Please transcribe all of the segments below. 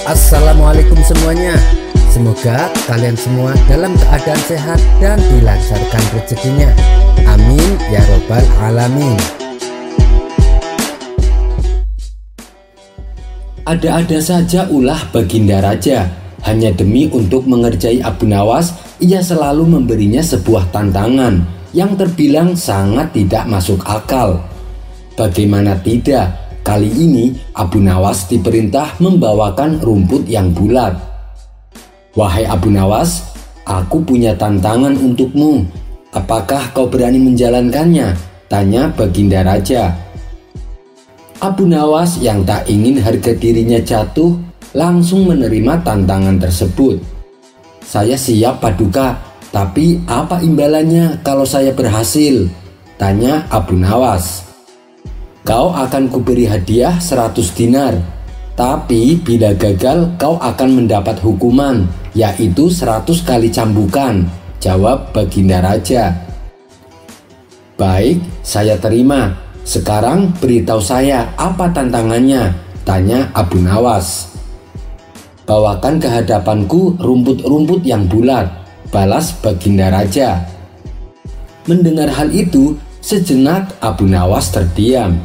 Assalamualaikum semuanya. Semoga kalian semua dalam keadaan sehat dan dilancarkan rezekinya. Amin ya robbal alamin. Ada-ada saja ulah Baginda Raja. Hanya demi untuk mengerjai Abu Nawas, ia selalu memberinya sebuah tantangan yang terbilang sangat tidak masuk akal. Bagaimana tidak, kali ini Abu Nawas diperintah membawakan rumput yang bulat. Wahai Abu Nawas, aku punya tantangan untukmu. Apakah kau berani menjalankannya? Tanya Baginda Raja. Abu Nawas yang tak ingin harga dirinya jatuh langsung menerima tantangan tersebut. Saya siap Paduka, tapi apa imbalannya kalau saya berhasil? Tanya Abu Nawas. Kau akan kuberi hadiah 100 dinar, tapi bila gagal kau akan mendapat hukuman, yaitu 100 kali cambukan, jawab Baginda Raja. Baik, saya terima. Sekarang beritahu saya apa tantangannya, tanya Abu Nawas. Bawakan ke hadapanku rumput-rumput yang bulat, balas Baginda Raja. Mendengar hal itu, sejenak Abu Nawas terdiam.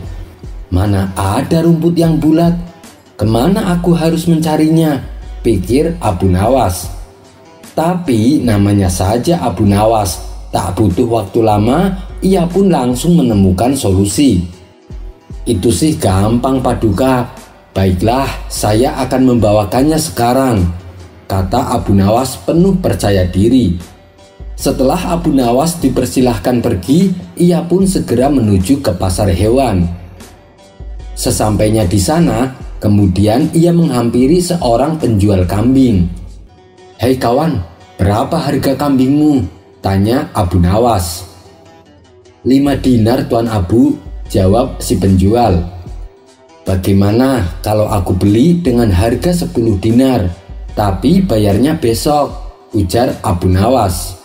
Mana ada rumput yang bulat? Kemana aku harus mencarinya? Pikir Abu Nawas. Tapi namanya saja Abu Nawas, tak butuh waktu lama, ia pun langsung menemukan solusi. Itu sih gampang Paduka. Baiklah, saya akan membawakannya sekarang, kata Abu Nawas penuh percaya diri. Setelah Abu Nawas dipersilahkan pergi, ia pun segera menuju ke pasar hewan. Sesampainya di sana, kemudian ia menghampiri seorang penjual kambing. Hei kawan, berapa harga kambingmu? Tanya Abu Nawas. 5 dinar Tuan Abu, jawab si penjual. Bagaimana kalau aku beli dengan harga 10 dinar, tapi bayarnya besok, ujar Abu Nawas.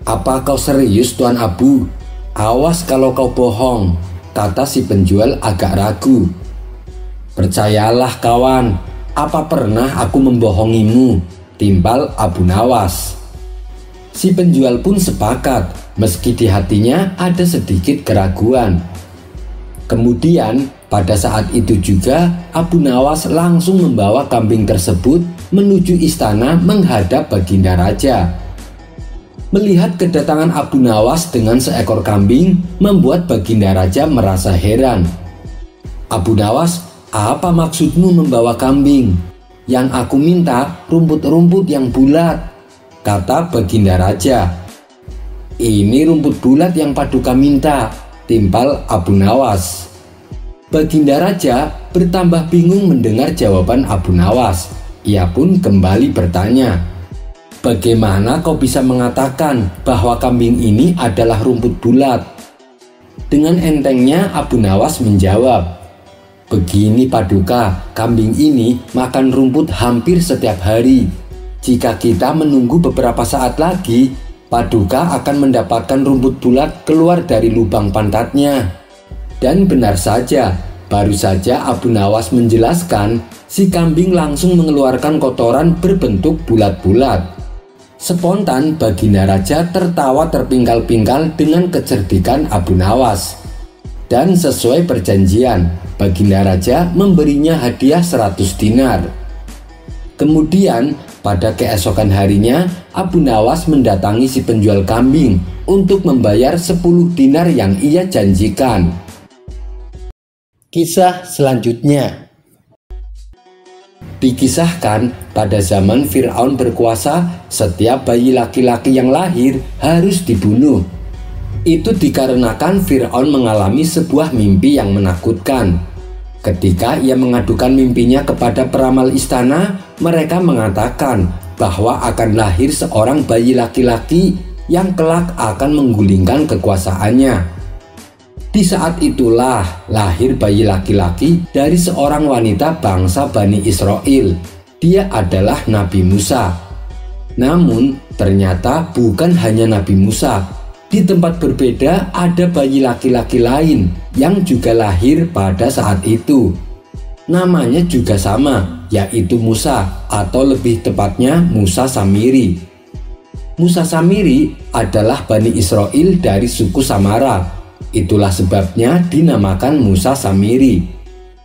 Apa kau serius Tuan Abu? Awas kalau kau bohong, kata si penjual agak ragu. Percayalah kawan, apa pernah aku membohongimu? Timpal Abu Nawas. Si penjual pun sepakat, meski di hatinya ada sedikit keraguan. Kemudian pada saat itu juga Abu Nawas langsung membawa kambing tersebut menuju istana menghadap Baginda Raja. Melihat kedatangan Abu Nawas dengan seekor kambing membuat Baginda Raja merasa heran. Abu Nawas, apa maksudmu membawa kambing? Yang aku minta rumput-rumput yang bulat, kata Baginda Raja. Ini rumput bulat yang Paduka minta, timpal Abu Nawas. Baginda Raja bertambah bingung mendengar jawaban Abu Nawas. Ia pun kembali bertanya, bagaimana kau bisa mengatakan bahwa kambing ini adalah rumput bulat? Dengan entengnya Abu Nawas menjawab, begini Paduka, kambing ini makan rumput hampir setiap hari. Jika kita menunggu beberapa saat lagi, Paduka akan mendapatkan rumput bulat keluar dari lubang pantatnya. Dan benar saja, baru saja Abu Nawas menjelaskan, si kambing langsung mengeluarkan kotoran berbentuk bulat-bulat. Spontan Baginda Raja tertawa terpingkal-pingkal dengan kecerdikan Abu Nawas. Dan sesuai perjanjian, Baginda Raja memberinya hadiah 100 dinar. Kemudian pada keesokan harinya, Abu Nawas mendatangi si penjual kambing untuk membayar 10 dinar yang ia janjikan. Kisah selanjutnya. Dikisahkan pada zaman Fir'aun berkuasa, setiap bayi laki-laki yang lahir harus dibunuh. Itu dikarenakan Fir'aun mengalami sebuah mimpi yang menakutkan. Ketika ia mengadukan mimpinya kepada peramal istana, mereka mengatakan bahwa akan lahir seorang bayi laki-laki yang kelak akan menggulingkan kekuasaannya. Di saat itulah lahir bayi laki-laki dari seorang wanita bangsa Bani Israel. Dia adalah Nabi Musa. Namun ternyata bukan hanya Nabi Musa. Di tempat berbeda ada bayi laki-laki lain yang juga lahir pada saat itu. Namanya juga sama, yaitu Musa, atau lebih tepatnya Musa Samiri. Musa Samiri adalah Bani Israel dari suku Samara. Itulah sebabnya dinamakan Musa Samiri.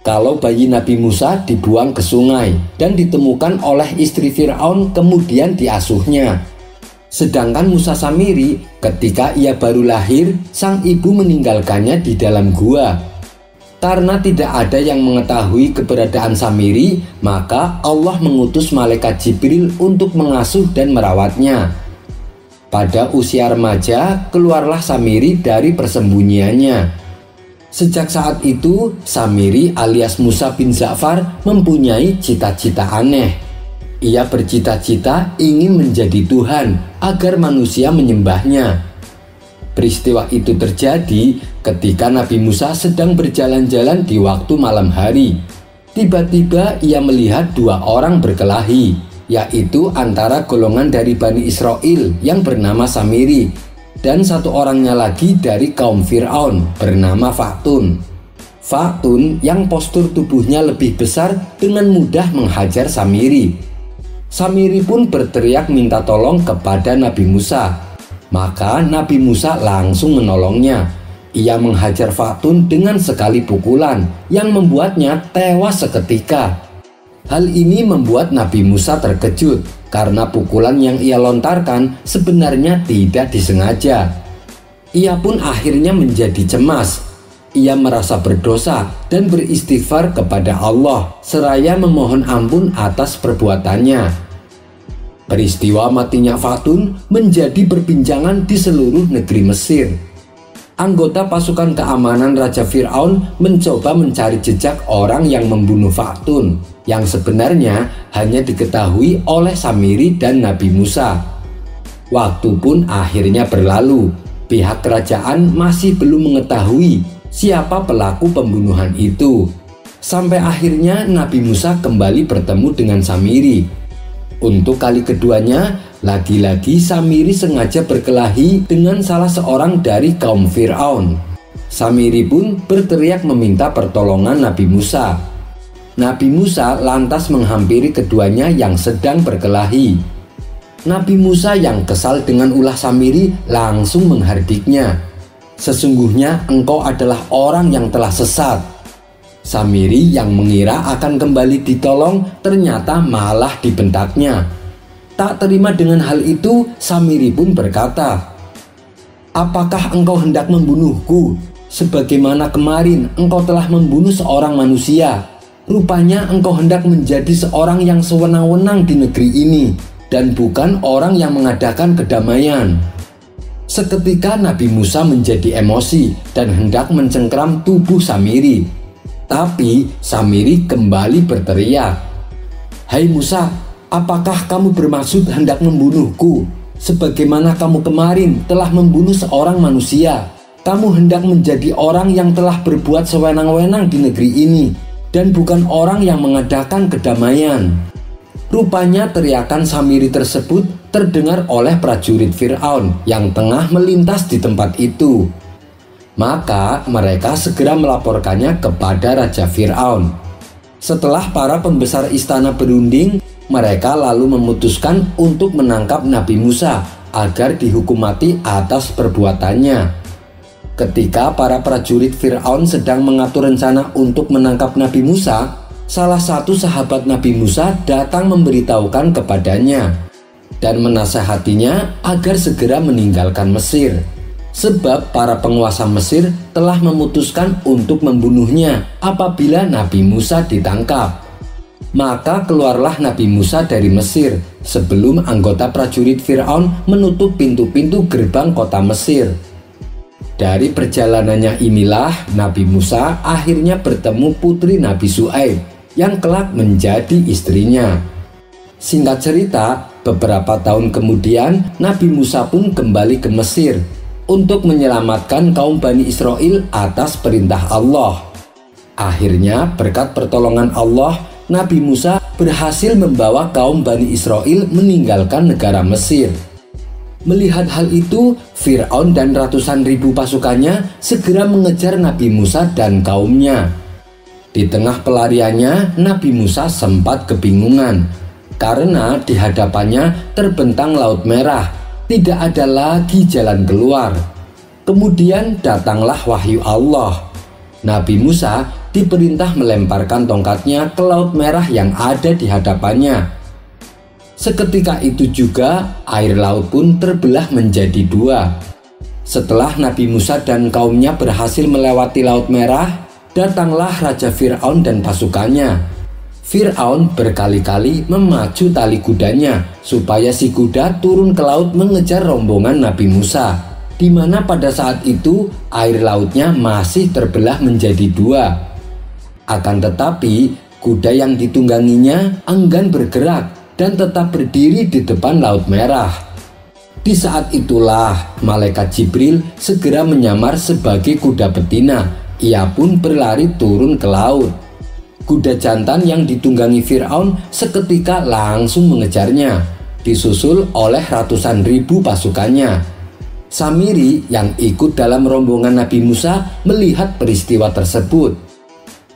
Kalau bayi Nabi Musa dibuang ke sungai dan ditemukan oleh istri Fir'aun, kemudian diasuhnya. Sedangkan Musa Samiri, ketika ia baru lahir, sang ibu meninggalkannya di dalam gua. Karena tidak ada yang mengetahui keberadaan Samiri, maka Allah mengutus malaikat Jibril untuk mengasuh dan merawatnya. Pada usia remaja, keluarlah Samiri dari persembunyiannya. Sejak saat itu, Samiri alias Musa bin Ja'far mempunyai cita-cita aneh. Ia bercita-cita ingin menjadi Tuhan agar manusia menyembahnya. Peristiwa itu terjadi ketika Nabi Musa sedang berjalan-jalan di waktu malam hari. Tiba-tiba ia melihat dua orang berkelahi, yaitu antara golongan dari Bani Israel yang bernama Samiri dan satu orangnya lagi dari kaum Fir'aun bernama Faktun. Faktun yang postur tubuhnya lebih besar dengan mudah menghajar Samiri. Samiri pun berteriak minta tolong kepada Nabi Musa. Maka Nabi Musa langsung menolongnya. Ia menghajar Faktun dengan sekali pukulan yang membuatnya tewas seketika. Hal ini membuat Nabi Musa terkejut karena pukulan yang ia lontarkan sebenarnya tidak disengaja. Ia pun akhirnya menjadi cemas. Ia merasa berdosa dan beristighfar kepada Allah seraya memohon ampun atas perbuatannya. Peristiwa matinya Faktun menjadi perbincangan di seluruh negeri Mesir. Anggota pasukan keamanan Raja Fir'aun mencoba mencari jejak orang yang membunuh Faktun, yang sebenarnya hanya diketahui oleh Samiri dan Nabi Musa. Waktu pun akhirnya berlalu. Pihak kerajaan masih belum mengetahui siapa pelaku pembunuhan itu. Sampai akhirnya Nabi Musa kembali bertemu dengan Samiri. Untuk kali keduanya, lagi-lagi Samiri sengaja berkelahi dengan salah seorang dari kaum Fir'aun. Samiri pun berteriak meminta pertolongan Nabi Musa. Nabi Musa lantas menghampiri keduanya yang sedang berkelahi. Nabi Musa yang kesal dengan ulah Samiri langsung menghardiknya. Sesungguhnya engkau adalah orang yang telah sesat. Samiri yang mengira akan kembali ditolong ternyata malah dibentaknya. Tak terima dengan hal itu, Samiri pun berkata, "Apakah engkau hendak membunuhku? Sebagaimana kemarin engkau telah membunuh seorang manusia. Rupanya engkau hendak menjadi seorang yang sewenang-wenang di negeri ini dan bukan orang yang mengadakan kedamaian." Seketika Nabi Musa menjadi emosi dan hendak mencengkram tubuh Samiri. Tapi Samiri kembali berteriak, "Hai Musa, apakah kamu bermaksud hendak membunuhku? Sebagaimana kamu kemarin telah membunuh seorang manusia. Kamu hendak menjadi orang yang telah berbuat sewenang-wenang di negeri ini dan bukan orang yang mengadakan kedamaian." Rupanya teriakan Samiri tersebut terdengar oleh prajurit Fir'aun yang tengah melintas di tempat itu. Maka mereka segera melaporkannya kepada Raja Fir'aun. Setelah para pembesar istana berunding, mereka lalu memutuskan untuk menangkap Nabi Musa agar dihukum mati atas perbuatannya. Ketika para prajurit Fir'aun sedang mengatur rencana untuk menangkap Nabi Musa, salah satu sahabat Nabi Musa datang memberitahukan kepadanya dan menasehatinya agar segera meninggalkan Mesir. Sebab para penguasa Mesir telah memutuskan untuk membunuhnya apabila Nabi Musa ditangkap. Maka keluarlah Nabi Musa dari Mesir sebelum anggota prajurit Fir'aun menutup pintu-pintu gerbang kota Mesir. Dari perjalanannya inilah Nabi Musa akhirnya bertemu putri Nabi Syuaib yang kelak menjadi istrinya. Singkat cerita, beberapa tahun kemudian Nabi Musa pun kembali ke Mesir untuk menyelamatkan kaum Bani Israel atas perintah Allah. Akhirnya berkat pertolongan Allah, Nabi Musa berhasil membawa kaum Bani Israel meninggalkan negara Mesir. Melihat hal itu, Fir'aun dan ratusan ribu pasukannya segera mengejar Nabi Musa dan kaumnya. Di tengah pelariannya, Nabi Musa sempat kebingungan karena di hadapannya terbentang Laut Merah, tidak ada lagi jalan keluar. Kemudian datanglah wahyu Allah. Nabi Musa diperintah melemparkan tongkatnya ke Laut Merah yang ada di hadapannya. Seketika itu juga air laut pun terbelah menjadi dua. Setelah Nabi Musa dan kaumnya berhasil melewati Laut Merah, datanglah Raja Fir'aun dan pasukannya. Fir'aun berkali-kali memacu tali kudanya supaya si kuda turun ke laut mengejar rombongan Nabi Musa, di mana pada saat itu air lautnya masih terbelah menjadi dua. Akan tetapi kuda yang ditungganginya enggan bergerak dan tetap berdiri di depan Laut Merah. Di saat itulah malaikat Jibril segera menyamar sebagai kuda betina. Ia pun berlari turun ke laut. Kuda jantan yang ditunggangi Fir'aun seketika langsung mengejarnya, disusul oleh ratusan ribu pasukannya. Samiri yang ikut dalam rombongan Nabi Musa melihat peristiwa tersebut.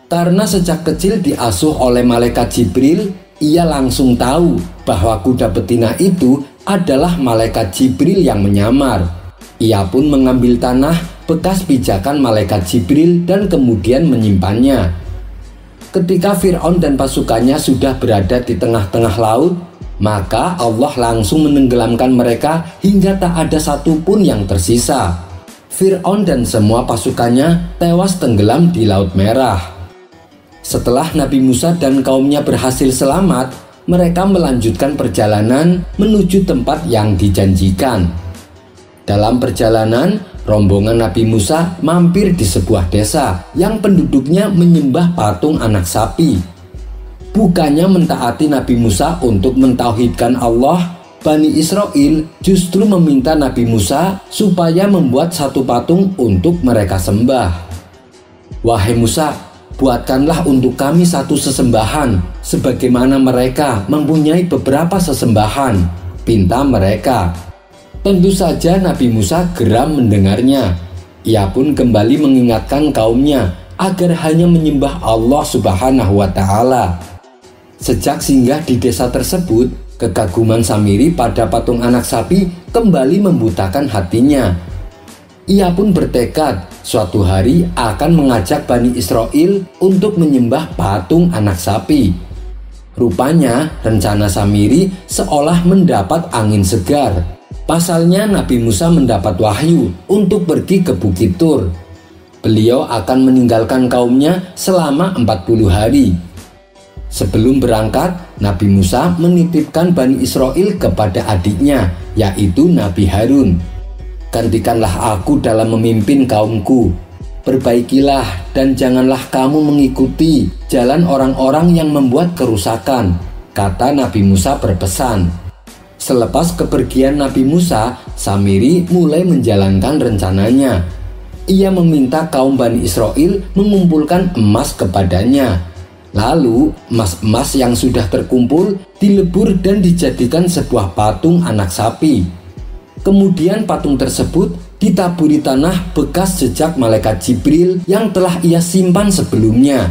Karena sejak kecil diasuh oleh malaikat Jibril, ia langsung tahu bahwa kuda betina itu adalah malaikat Jibril yang menyamar. Ia pun mengambil tanah bekas pijakan malaikat Jibril dan kemudian menyimpannya. Ketika Fir'aun dan pasukannya sudah berada di tengah-tengah laut, maka Allah langsung menenggelamkan mereka hingga tak ada satupun yang tersisa. Fir'aun dan semua pasukannya tewas tenggelam di Laut Merah. Setelah Nabi Musa dan kaumnya berhasil selamat, mereka melanjutkan perjalanan menuju tempat yang dijanjikan. Dalam perjalanan, rombongan Nabi Musa mampir di sebuah desa yang penduduknya menyembah patung anak sapi. Bukannya mentaati Nabi Musa untuk mentauhidkan Allah, Bani Israel justru meminta Nabi Musa supaya membuat satu patung untuk mereka sembah. "Wahai Musa, buatkanlah untuk kami satu sesembahan, sebagaimana mereka mempunyai beberapa sesembahan," pinta mereka. Tentu saja Nabi Musa geram mendengarnya. Ia pun kembali mengingatkan kaumnya agar hanya menyembah Allah Subhanahu wa Ta'ala. Sejak singgah di desa tersebut, kekaguman Samiri pada patung anak sapi kembali membutakan hatinya. Ia pun bertekad suatu hari akan mengajak Bani Israel untuk menyembah patung anak sapi. Rupanya rencana Samiri seolah mendapat angin segar. Pasalnya Nabi Musa mendapat wahyu untuk pergi ke Bukit Tur. Beliau akan meninggalkan kaumnya selama 40 hari. Sebelum berangkat, Nabi Musa menitipkan Bani Israel kepada adiknya, yaitu Nabi Harun. "Gantikanlah aku dalam memimpin kaumku. Perbaikilah dan janganlah kamu mengikuti jalan orang-orang yang membuat kerusakan," kata Nabi Musa berpesan. Selepas kepergian Nabi Musa, Samiri mulai menjalankan rencananya. Ia meminta kaum Bani Israel mengumpulkan emas kepadanya. Lalu emas-emas yang sudah terkumpul dilebur dan dijadikan sebuah patung anak sapi. Kemudian patung tersebut ditaburi tanah bekas jejak malaikat Jibril yang telah ia simpan sebelumnya.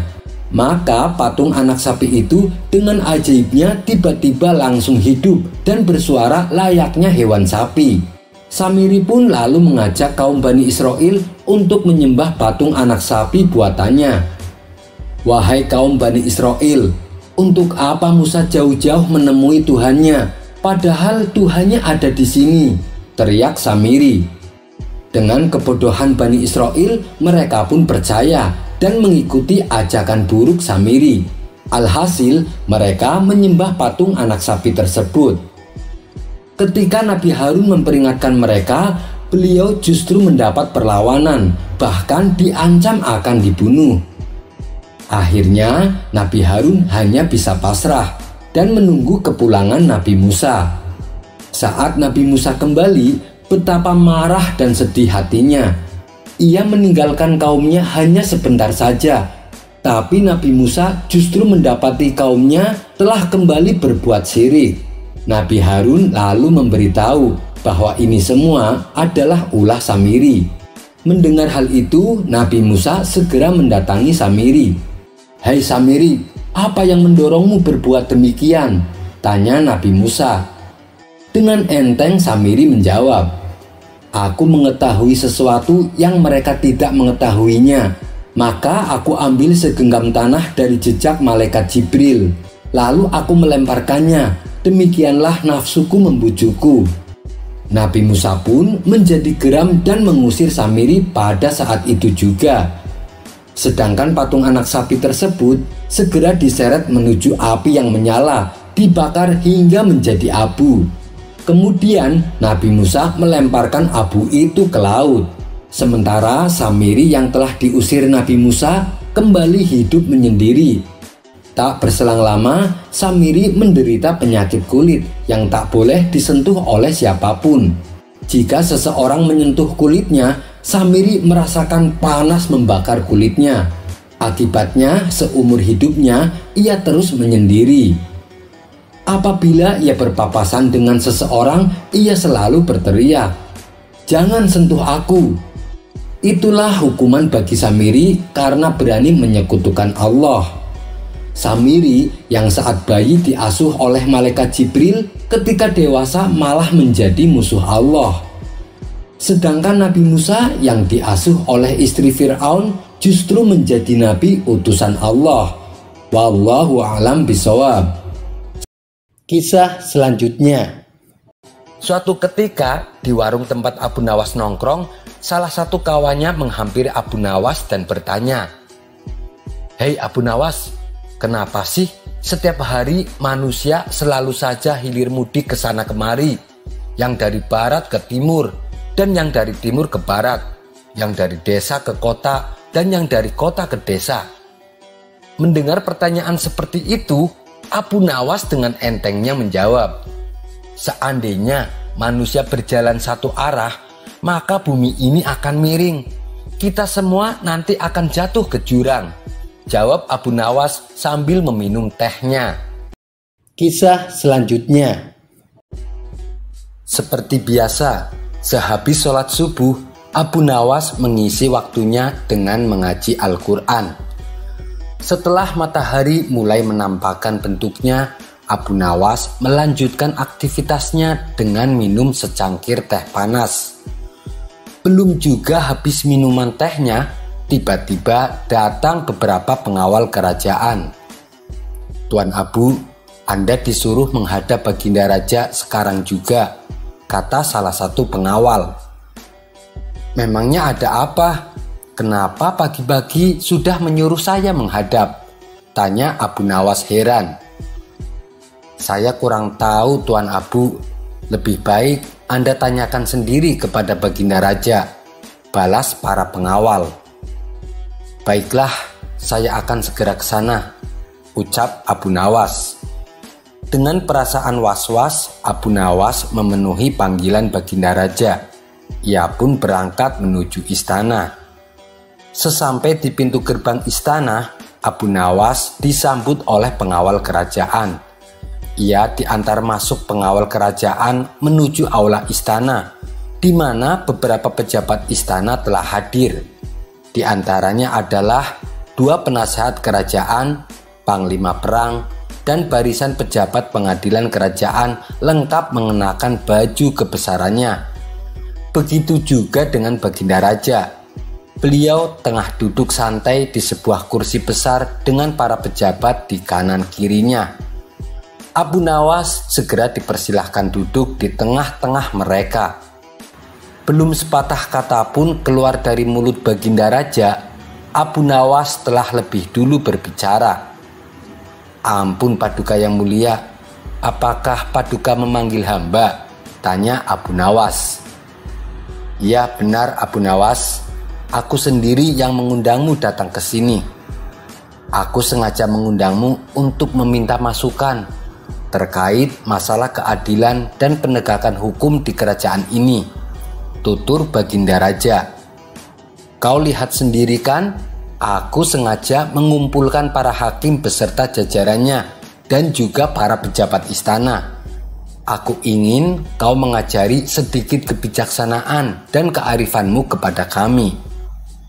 Maka patung anak sapi itu dengan ajaibnya tiba-tiba langsung hidup dan bersuara layaknya hewan sapi. Samiri pun lalu mengajak kaum Bani Israel untuk menyembah patung anak sapi buatannya. "Wahai kaum Bani Israel, untuk apa Musa jauh-jauh menemui Tuhannya, padahal Tuhannya ada di sini?" teriak Samiri. Dengan kebodohan Bani Israel, mereka pun percaya dan mengikuti ajakan buruk Samiri. Alhasil, mereka menyembah patung anak sapi tersebut. Ketika Nabi Harun memperingatkan mereka, beliau justru mendapat perlawanan, bahkan diancam akan dibunuh. Akhirnya, Nabi Harun hanya bisa pasrah dan menunggu kepulangan Nabi Musa. Saat Nabi Musa kembali, betapa marah dan sedih hatinya. Ia meninggalkan kaumnya hanya sebentar saja, tapi Nabi Musa justru mendapati kaumnya telah kembali berbuat syirik. Nabi Harun lalu memberitahu bahwa ini semua adalah ulah Samiri. Mendengar hal itu, Nabi Musa segera mendatangi Samiri. "Hai Samiri, apa yang mendorongmu berbuat demikian?" tanya Nabi Musa. Dengan enteng Samiri menjawab, "Aku mengetahui sesuatu yang mereka tidak mengetahuinya. Maka aku ambil segenggam tanah dari jejak malaikat Jibril. Lalu aku melemparkannya. Demikianlah nafsuku membujukku." Nabi Musa pun menjadi geram dan mengusir Samiri pada saat itu juga. Sedangkan patung anak sapi tersebut segera diseret menuju api yang menyala, dibakar hingga menjadi abu. Kemudian Nabi Musa melemparkan abu itu ke laut. Sementara Samiri yang telah diusir Nabi Musa kembali hidup menyendiri. Tak berselang lama, Samiri menderita penyakit kulit yang tak boleh disentuh oleh siapapun. Jika seseorang menyentuh kulitnya, Samiri merasakan panas membakar kulitnya. Akibatnya, seumur hidupnya ia terus menyendiri. Apabila ia berpapasan dengan seseorang, ia selalu berteriak, "Jangan sentuh aku." Itulah hukuman bagi Samiri karena berani menyekutukan Allah. Samiri yang saat bayi diasuh oleh malaikat Jibril, ketika dewasa malah menjadi musuh Allah. Sedangkan Nabi Musa yang diasuh oleh istri Fir'aun justru menjadi nabi utusan Allah. Wallahu a'lam bishawab. Kisah selanjutnya. Suatu ketika di warung tempat Abu Nawas nongkrong, salah satu kawannya menghampiri Abu Nawas dan bertanya, "Hei Abu Nawas, kenapa sih setiap hari manusia selalu saja hilir mudik ke sana kemari, yang dari barat ke timur, dan yang dari timur ke barat, yang dari desa ke kota, dan yang dari kota ke desa?" Mendengar pertanyaan seperti itu, Abu Nawas dengan entengnya menjawab, "Seandainya manusia berjalan satu arah, maka bumi ini akan miring. Kita semua nanti akan jatuh ke jurang," jawab Abu Nawas sambil meminum tehnya. Kisah selanjutnya. Seperti biasa, sehabis sholat subuh, Abu Nawas mengisi waktunya dengan mengaji Al-Quran. Setelah matahari mulai menampakkan bentuknya, Abu Nawas melanjutkan aktivitasnya dengan minum secangkir teh panas. Belum juga habis minuman tehnya, tiba-tiba datang beberapa pengawal kerajaan. "Tuan Abu, Anda disuruh menghadap Baginda Raja sekarang juga," kata salah satu pengawal. "Memangnya ada apa? Kenapa pagi-pagi sudah menyuruh saya menghadap?" tanya Abu Nawas heran. "Saya kurang tahu Tuan Abu, lebih baik Anda tanyakan sendiri kepada Baginda Raja," balas para pengawal. "Baiklah, saya akan segera ke sana," ucap Abu Nawas. Dengan perasaan was-was, Abu Nawas memenuhi panggilan Baginda Raja. Ia pun berangkat menuju istana. Sesampai di pintu gerbang istana, Abu Nawas disambut oleh pengawal kerajaan. Ia diantar masuk pengawal kerajaan menuju aula istana, di mana beberapa pejabat istana telah hadir. Di antaranya adalah 2 penasehat kerajaan, panglima perang, dan barisan pejabat pengadilan kerajaan lengkap mengenakan baju kebesarannya. Begitu juga dengan Baginda Raja. Beliau tengah duduk santai di sebuah kursi besar dengan para pejabat di kanan kirinya. Abu Nawas segera dipersilahkan duduk di tengah-tengah mereka. Belum sepatah kata pun keluar dari mulut Baginda Raja, Abu Nawas telah lebih dulu berbicara. "Ampun Paduka yang mulia, apakah Paduka memanggil hamba?" tanya Abu Nawas. "Ya benar Abu Nawas, aku sendiri yang mengundangmu datang ke sini. Aku sengaja mengundangmu untuk meminta masukan terkait masalah keadilan dan penegakan hukum di kerajaan ini," tutur Baginda Raja. "Kau lihat sendiri kan, aku sengaja mengumpulkan para hakim beserta jajarannya dan juga para pejabat istana. Aku ingin kau mengajari sedikit kebijaksanaan dan kearifanmu kepada kami.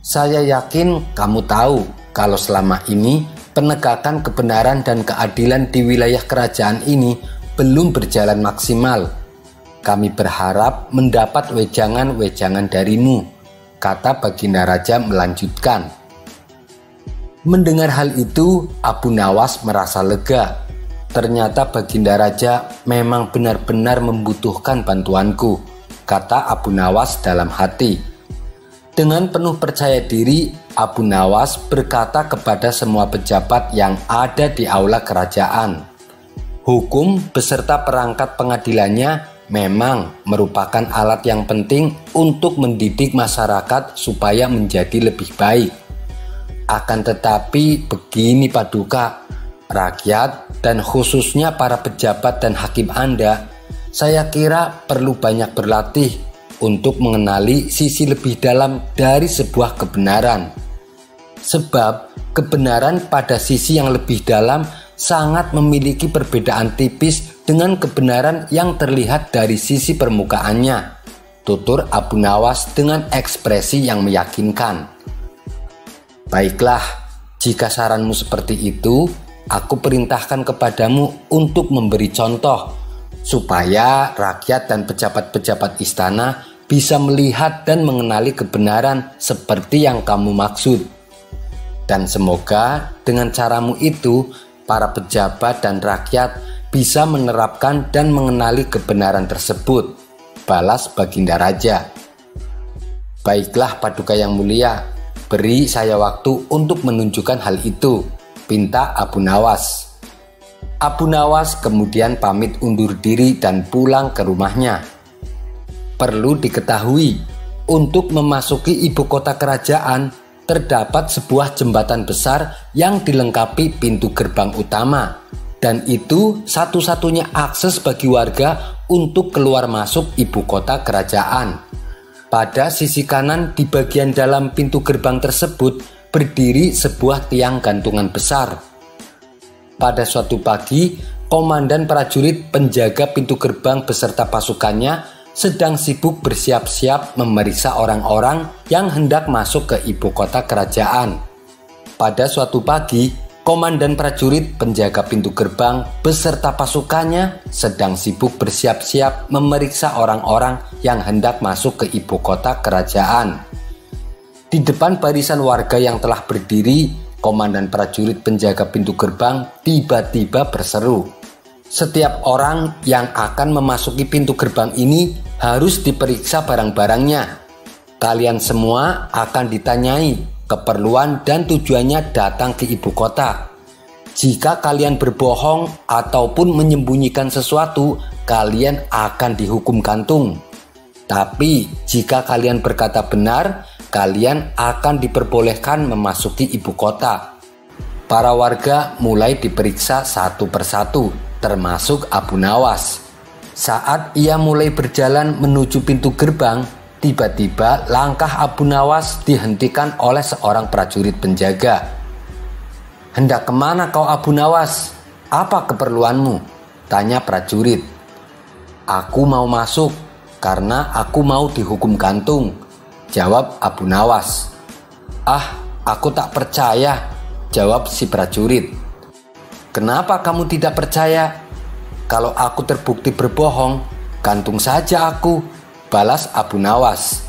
Saya yakin kamu tahu kalau selama ini penegakan kebenaran dan keadilan di wilayah kerajaan ini belum berjalan maksimal. Kami berharap mendapat wejangan-wejangan darimu, kata Baginda Raja melanjutkan. Mendengar hal itu, Abu Nawas merasa lega. Ternyata Baginda Raja memang benar-benar membutuhkan bantuanku, kata Abu Nawas dalam hati. Dengan penuh percaya diri, Abu Nawas berkata kepada semua pejabat yang ada di aula kerajaan, hukum beserta perangkat pengadilannya memang merupakan alat yang penting untuk mendidik masyarakat supaya menjadi lebih baik. Akan tetapi begini Paduka, rakyat dan khususnya para pejabat dan hakim Anda, saya kira perlu banyak berlatih untuk mengenali sisi lebih dalam dari sebuah kebenaran. Sebab kebenaran pada sisi yang lebih dalam sangat memiliki perbedaan tipis dengan kebenaran yang terlihat dari sisi permukaannya, tutur Abu Nawas dengan ekspresi yang meyakinkan. Baiklah, jika saranmu seperti itu, aku perintahkan kepadamu untuk memberi contoh, supaya rakyat dan pejabat-pejabat istana bisa melihat dan mengenali kebenaran seperti yang kamu maksud. Dan semoga dengan caramu itu, para pejabat dan rakyat bisa menerapkan dan mengenali kebenaran tersebut, balas Baginda Raja. Baiklah Paduka yang mulia, beri saya waktu untuk menunjukkan hal itu, pinta Abu Nawas. Abu Nawas kemudian pamit undur diri dan pulang ke rumahnya. Perlu diketahui, untuk memasuki ibu kota kerajaan, terdapat sebuah jembatan besar yang dilengkapi pintu gerbang utama, dan itu satu-satunya akses bagi warga untuk keluar masuk ibu kota kerajaan. Pada sisi kanan di bagian dalam pintu gerbang tersebut berdiri sebuah tiang gantungan besar. Pada suatu pagi, komandan prajurit penjaga pintu gerbang beserta pasukannya sedang sibuk bersiap-siap memeriksa orang-orang yang hendak masuk ke ibu kota kerajaan. Pada suatu pagi, komandan prajurit penjaga pintu gerbang beserta pasukannya sedang sibuk bersiap-siap memeriksa orang-orang yang hendak masuk ke ibu kota kerajaan. Di depan barisan warga yang telah berdiri, komandan prajurit penjaga pintu gerbang tiba-tiba berseru, "Setiap orang yang akan memasuki pintu gerbang ini harus diperiksa barang-barangnya. Kalian semua akan ditanyai keperluan dan tujuannya datang ke ibu kota. Jika kalian berbohong ataupun menyembunyikan sesuatu, kalian akan dihukum gantung. Tapi jika kalian berkata benar, kalian akan diperbolehkan memasuki ibu kota." Para warga mulai diperiksa satu persatu, termasuk Abu Nawas. Saat ia mulai berjalan menuju pintu gerbang, tiba-tiba langkah Abu Nawas dihentikan oleh seorang prajurit penjaga. "Hendak kemana kau Abu Nawas? Apa keperluanmu?" tanya prajurit. "Aku mau masuk karena aku mau dihukum gantung," jawab Abu Nawas. "Ah, aku tak percaya," jawab si prajurit. "Kenapa kamu tidak percaya? Kalau aku terbukti berbohong, gantung saja aku," balas Abu Nawas.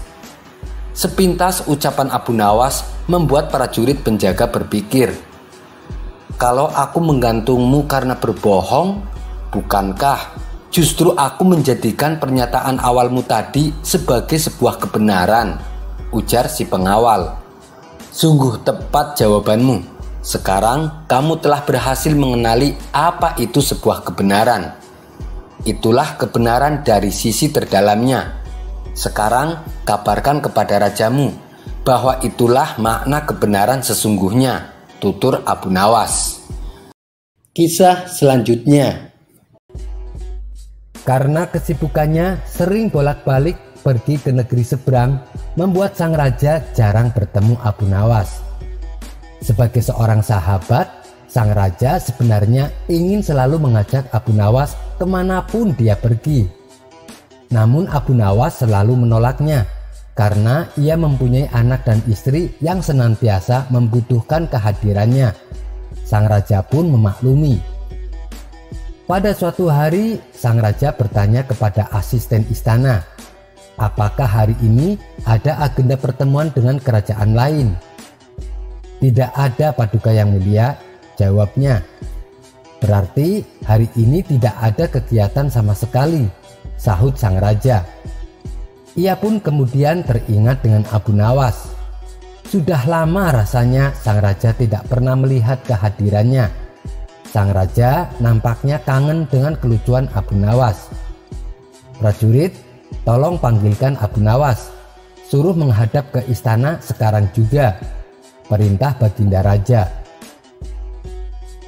Sepintas ucapan Abu Nawas membuat prajurit penjaga berpikir, "Kalau aku menggantungmu karena berbohong, bukankah justru aku menjadikan pernyataan awalmu tadi sebagai sebuah kebenaran?" ujar si pengawal. "Sungguh tepat jawabanmu. Sekarang kamu telah berhasil mengenali apa itu sebuah kebenaran. Itulah kebenaran dari sisi terdalamnya. Sekarang kabarkan kepada rajamu bahwa itulah makna kebenaran sesungguhnya," tutur Abu Nawas. Kisah selanjutnya. Karena kesibukannya sering bolak-balik pergi ke negeri seberang, membuat sang raja jarang bertemu Abu Nawas. Sebagai seorang sahabat, sang raja sebenarnya ingin selalu mengajak Abu Nawas kemanapun dia pergi. Namun Abu Nawas selalu menolaknya karena ia mempunyai anak dan istri yang senantiasa membutuhkan kehadirannya. Sang raja pun memaklumi. Pada suatu hari, sang raja bertanya kepada asisten istana, apakah hari ini ada agenda pertemuan dengan kerajaan lain? Tidak ada, Paduka Yang Mulia, jawabnya. Berarti hari ini tidak ada kegiatan sama sekali, sahut sang raja. Ia pun kemudian teringat dengan Abu Nawas. Sudah lama rasanya sang raja tidak pernah melihat kehadirannya. Sang raja nampaknya kangen dengan kelucuan Abu Nawas. Prajurit, tolong panggilkan Abu Nawas. Suruh menghadap ke istana sekarang juga, perintah Baginda Raja.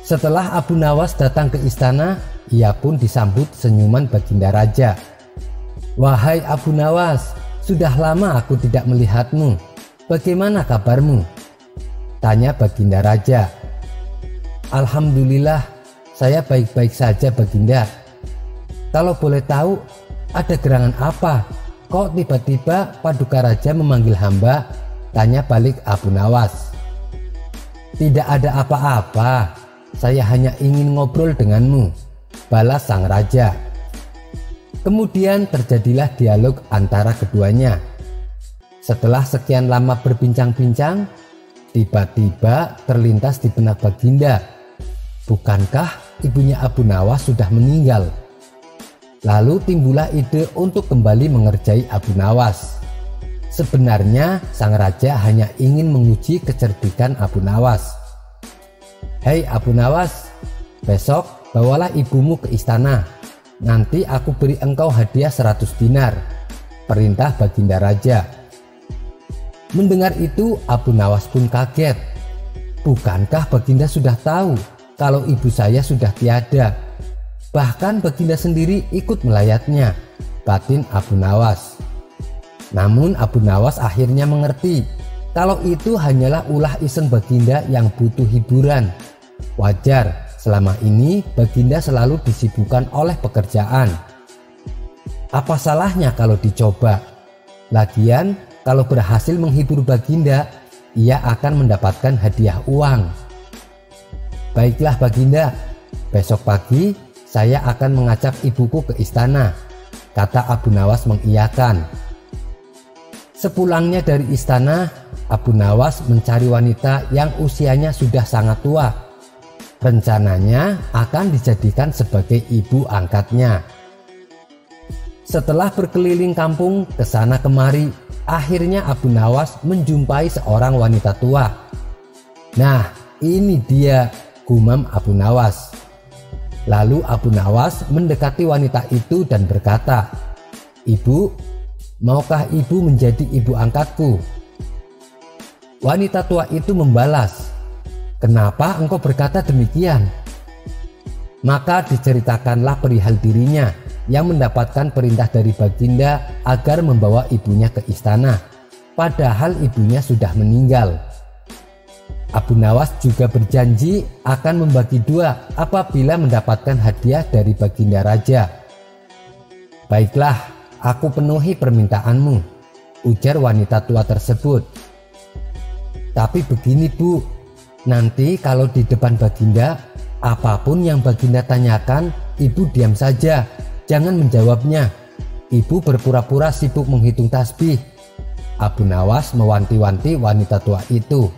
Setelah Abu Nawas datang ke istana, ia pun disambut senyuman Baginda Raja. Wahai Abu Nawas, sudah lama aku tidak melihatmu. Bagaimana kabarmu? Tanya Baginda Raja. Alhamdulillah, saya baik-baik saja Baginda. Kalau boleh tahu, ada gerangan apa? Kok tiba-tiba Paduka Raja memanggil hamba? Tanya balik Abu Nawas. Tidak ada apa-apa, saya hanya ingin ngobrol denganmu, balas sang raja. Kemudian terjadilah dialog antara keduanya. Setelah sekian lama berbincang-bincang, tiba-tiba terlintas di benak Baginda, bukankah ibunya Abu Nawas sudah meninggal? Lalu timbullah ide untuk kembali mengerjai Abu Nawas. Sebenarnya sang raja hanya ingin menguji kecerdikan Abu Nawas. Hei Abu Nawas, besok bawalah ibumu ke istana. Nanti aku beri engkau hadiah 100 dinar, perintah Baginda Raja. Mendengar itu Abu Nawas pun kaget. Bukankah Baginda sudah tahu kalau ibu saya sudah tiada? Bahkan Baginda sendiri ikut melayatnya, batin Abu Nawas. Namun Abu Nawas akhirnya mengerti kalau itu hanyalah ulah iseng Baginda yang butuh hiburan. Wajar, selama ini Baginda selalu disibukkan oleh pekerjaan. Apa salahnya kalau dicoba? Lagian kalau berhasil menghibur Baginda, ia akan mendapatkan hadiah uang. Baiklah Baginda, besok pagi saya akan mengajak ibuku ke istana, kata Abu Nawas mengiyakan. Sepulangnya dari istana, Abu Nawas mencari wanita yang usianya sudah sangat tua. Rencananya akan dijadikan sebagai ibu angkatnya. Setelah berkeliling kampung ke sana kemari, akhirnya Abu Nawas menjumpai seorang wanita tua. Nah, ini dia, gumam Abu Nawas. Lalu Abu Nawas mendekati wanita itu dan berkata, Ibu, maukah ibu menjadi ibu angkatku? Wanita tua itu membalas, kenapa engkau berkata demikian? Maka diceritakanlah perihal dirinya yang mendapatkan perintah dari Baginda agar membawa ibunya ke istana, padahal ibunya sudah meninggal. Abu Nawas juga berjanji akan membagi dua apabila mendapatkan hadiah dari Baginda Raja. Baiklah, aku penuhi permintaanmu, ujar wanita tua tersebut. Tapi begini Bu, nanti kalau di depan Baginda, apapun yang Baginda tanyakan, ibu diam saja, jangan menjawabnya. Ibu berpura-pura sibuk menghitung tasbih. Abu Nawas mewanti-wanti wanita tua itu.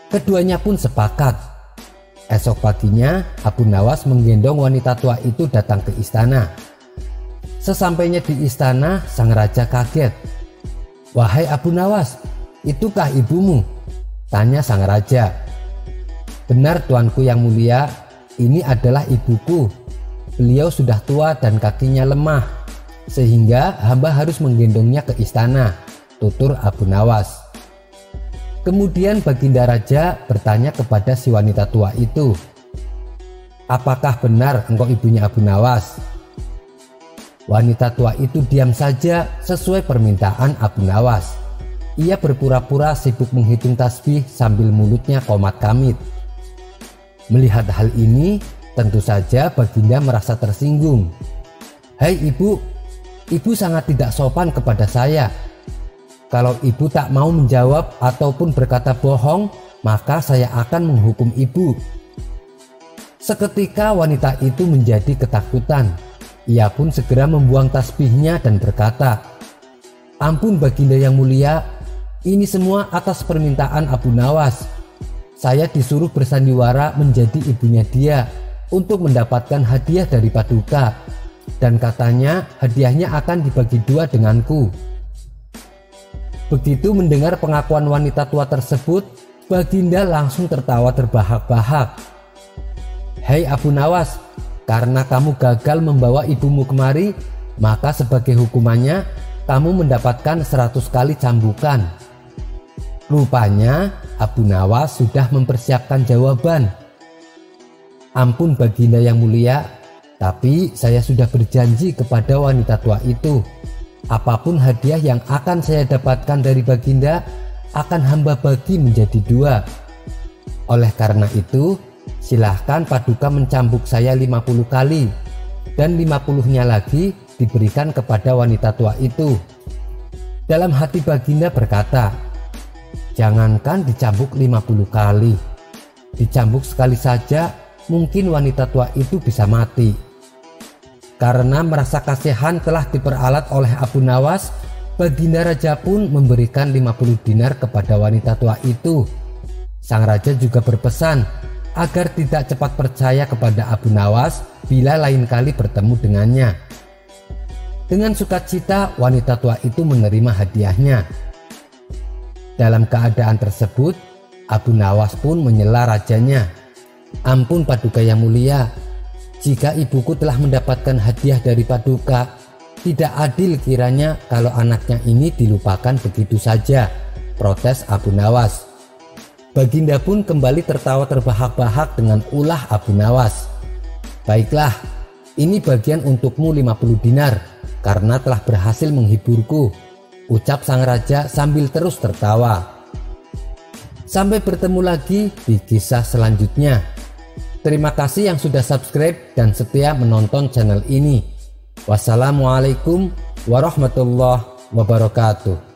Keduanya pun sepakat. Esok paginya Abu Nawas menggendong wanita tua itu datang ke istana. Sesampainya di istana, sang raja kaget. Wahai Abu Nawas, itukah ibumu? Tanya sang raja. Benar Tuanku yang mulia, ini adalah ibuku. Beliau sudah tua dan kakinya lemah, sehingga hamba harus menggendongnya ke istana, tutur Abu Nawas. Kemudian Baginda Raja bertanya kepada si wanita tua itu, apakah benar engkau ibunya Abu Nawas? Wanita tua itu diam saja sesuai permintaan Abu Nawas. Ia berpura-pura sibuk menghitung tasbih sambil mulutnya komat kamit. Melihat hal ini, tentu saja Baginda merasa tersinggung. Hai ibu, ibu sangat tidak sopan kepada saya. Kalau ibu tak mau menjawab ataupun berkata bohong, maka saya akan menghukum ibu, Seketika wanita itu menjadi ketakutan. Ia pun segera membuang tasbihnya dan berkata, "Ampun Baginda yang mulia, ini semua atas permintaan Abu Nawas. Saya disuruh bersandiwara menjadi ibunya dia untuk mendapatkan hadiah dari Paduka. Dan katanya hadiahnya akan dibagi dua denganku." Begitu mendengar pengakuan wanita tua tersebut, Baginda langsung tertawa terbahak-bahak. "Hei Abu Nawas, karena kamu gagal membawa ibumu kemari, maka sebagai hukumannya kamu mendapatkan 100 kali cambukan." Rupanya Abu Nawas sudah mempersiapkan jawaban. "Ampun Baginda yang mulia, tapi saya sudah berjanji kepada wanita tua itu, apapun hadiah yang akan saya dapatkan dari Baginda akan hamba bagi menjadi dua. Oleh karena itu, silahkan Paduka mencambuk saya 50 kali dan 50-nya lagi diberikan kepada wanita tua itu." Dalam hati Baginda berkata, "Jangankan dicambuk 50 kali, dicambuk sekali saja mungkin wanita tua itu bisa mati." Karena merasa kasihan telah diperalat oleh Abu Nawas, Baginda Raja pun memberikan 50 dinar kepada wanita tua itu. Sang raja juga berpesan agar tidak cepat percaya kepada Abu Nawas bila lain kali bertemu dengannya. Dengan sukacita wanita tua itu menerima hadiahnya. Dalam keadaan tersebut, Abu Nawas pun menyela rajanya, "Ampun Paduka yang mulia, jika ibuku telah mendapatkan hadiah dari Paduka, tidak adil kiranya kalau anaknya ini dilupakan begitu saja," protes Abu Nawas. Baginda pun kembali tertawa terbahak-bahak dengan ulah Abu Nawas. "Baiklah, ini bagian untukmu 50 dinar karena telah berhasil menghiburku," ucap sang raja sambil terus tertawa. Sampai bertemu lagi di kisah selanjutnya. Terima kasih yang sudah subscribe dan setia menonton channel ini. Wassalamualaikum warahmatullahi wabarakatuh.